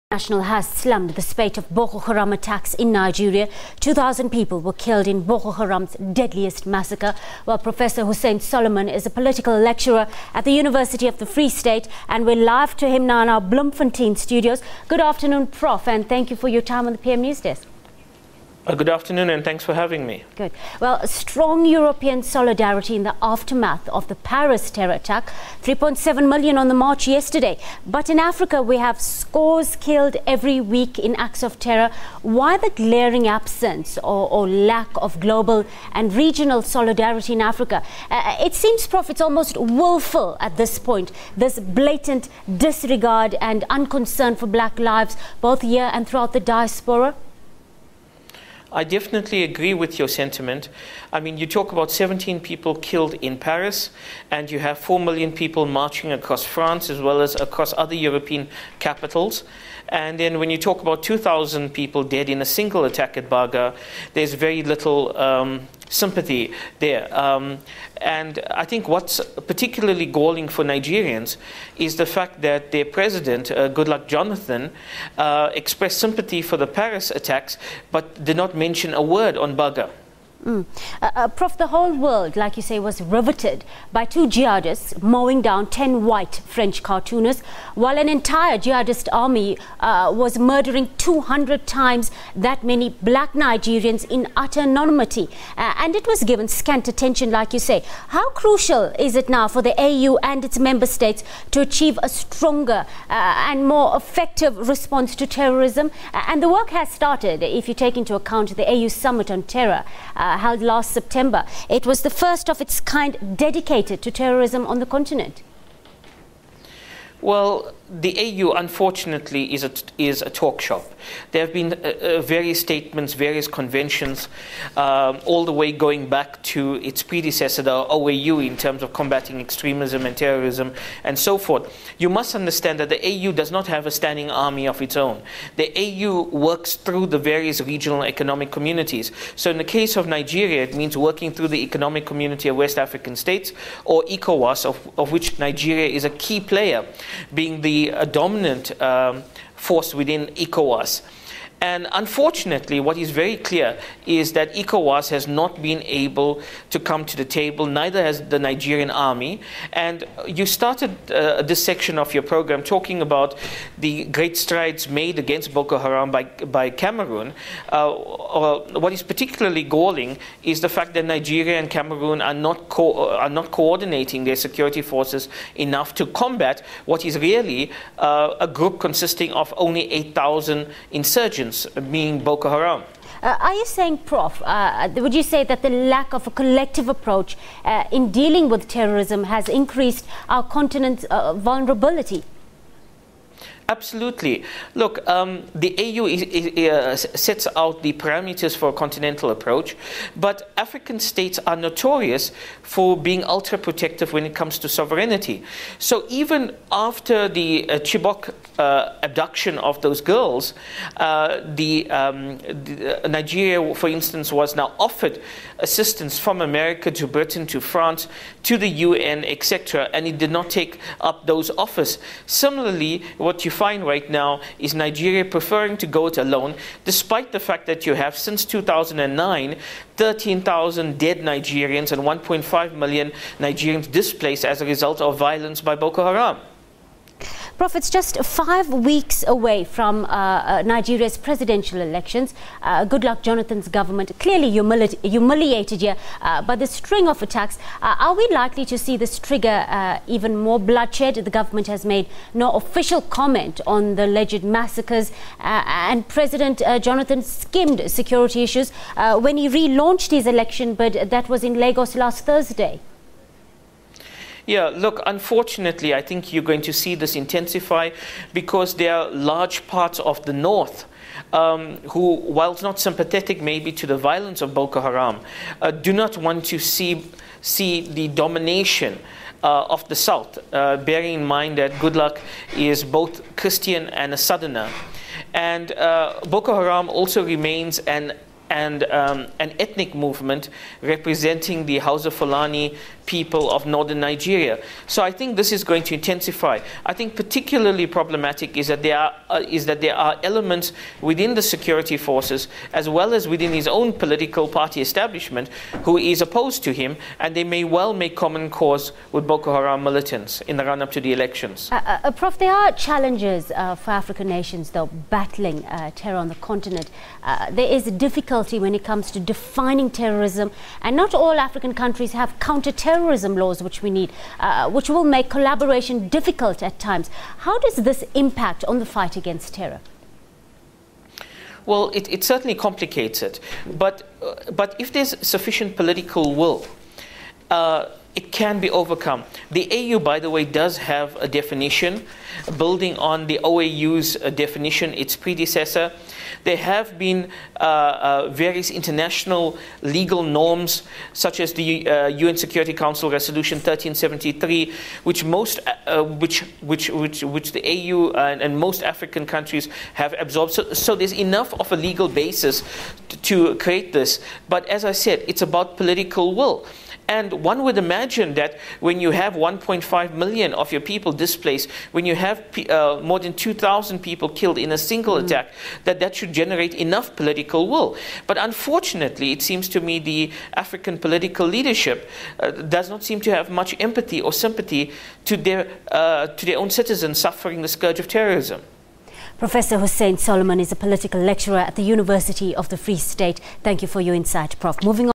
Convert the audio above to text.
International has slammed the spate of Boko Haram attacks in Nigeria. 2,000 people were killed in Boko Haram's deadliest massacre. Well, Professor Hussein Solomon is a political lecturer at the University of the Free State, and we're live to him now in our Bloemfontein studios. Good afternoon, Prof, and thank you for your time on the PM News Desk. Good afternoon, and thanks for having me. Good. Well, strong European solidarity in the aftermath of the Paris terror attack. 3.7 million on the march yesterday. But in Africa, we have scores killed every week in acts of terror. Why the glaring absence or lack of global and regional solidarity in Africa? It seems, Prof, it's almost willful at this point, this blatant disregard and unconcern for black lives, both here and throughout the diaspora. I definitely agree with your sentiment. I mean, you talk about 17 people killed in Paris, and you have 4 million people marching across France as well as across other European capitals. And then when you talk about 2,000 people dead in a single attack at Baga, there's very little sympathy there. And I think what's particularly galling for Nigerians is the fact that their president, Goodluck Jonathan, expressed sympathy for the Paris attacks, but did not mention a word on Baga. Prof, the whole world, like you say, was riveted by two jihadists mowing down 10 white French cartoonists, while an entire jihadist army was murdering 200 times that many black Nigerians in utter anonymity. And it was given scant attention, like you say. How crucial is it now for the AU and its member states to achieve a stronger and more effective response to terrorism? And the work has started, if you take into account the AU Summit on Terror, held last September. It was the first of its kind dedicated to terrorism on the continent. Well, the AU, unfortunately, is a talk shop. There have been various statements, various conventions, all the way going back to its predecessor, the OAU, in terms of combating extremism and terrorism and so forth. You must understand that the AU does not have a standing army of its own. The AU works through the various regional economic communities. So in the case of Nigeria, it means working through the Economic Community of West African States, or ECOWAS, of which Nigeria is a key player, being the dominant force within ECOWAS. And unfortunately, what is very clear is that ECOWAS has not been able to come to the table, neither has the Nigerian army. And you started this section of your program talking about the great strides made against Boko Haram by Cameroon. What is particularly galling is the fact that Nigeria and Cameroon are not coordinating their security forces enough to combat what is really a group consisting of only 8,000 insurgents, being Boko Haram. Are you saying, Prof, would you say that the lack of a collective approach in dealing with terrorism has increased our continent's vulnerability? Absolutely. Look, the AU sets out the parameters for a continental approach, but African states are notorious for being ultra-protective when it comes to sovereignty. So even after the Chibok abduction of those girls, Nigeria, for instance, was now offered assistance from America to Britain, to France, to the UN, etc., and it did not take up those offers. Similarly, what you find right now is Nigeria preferring to go it alone, despite the fact that you have, since 2009, 13,000 dead Nigerians and 1.5 million Nigerians displaced as a result of violence by Boko Haram. Prof, it's just 5 weeks away from Nigeria's presidential elections. Goodluck Jonathan's government clearly humiliated here by the string of attacks. Are we likely to see this trigger even more bloodshed? The government has made no official comment on the alleged massacres, and President Jonathan skimmed security issues when he relaunched his election bid. That was in Lagos last Thursday. Yeah, look, unfortunately, I think you're going to see this intensify because there are large parts of the north who, whilst not sympathetic maybe to the violence of Boko Haram, do not want to see the domination of the south, bearing in mind that Goodluck is both Christian and a southerner. And Boko Haram also remains an and an ethnic movement representing the Hausa Fulani people of northern Nigeria. So I think this is going to intensify. I think particularly problematic is that there are elements within the security forces as well as within his own political party establishment who is opposed to him, and they may well make common cause with Boko Haram militants in the run-up to the elections. Prof, there are challenges for African nations, though, battling terror on the continent. There is a difficulty when it comes to defining terrorism, and not all African countries have counter-terrorism laws which we need, which will make collaboration difficult at times. How does this impact on the fight against terror? Well, it certainly complicates it, but if there's sufficient political will, it can be overcome. The AU, by the way, does have a definition, building on the OAU's definition, its predecessor. There have been various international legal norms, such as the UN Security Council Resolution 1373, which the AU and most African countries have absorbed. So there's enough of a legal basis to create this. But as I said, it's about political will. And one would imagine that when you have 1.5 million of your people displaced, when you have more than 2,000 people killed in a single attack, that should generate enough political will. But unfortunately, it seems to me the African political leadership does not seem to have much empathy or sympathy to their own citizens suffering the scourge of terrorism. Professor Hussein Solomon is a political lecturer at the University of the Free State. Thank you for your insight, Prof. Moving on.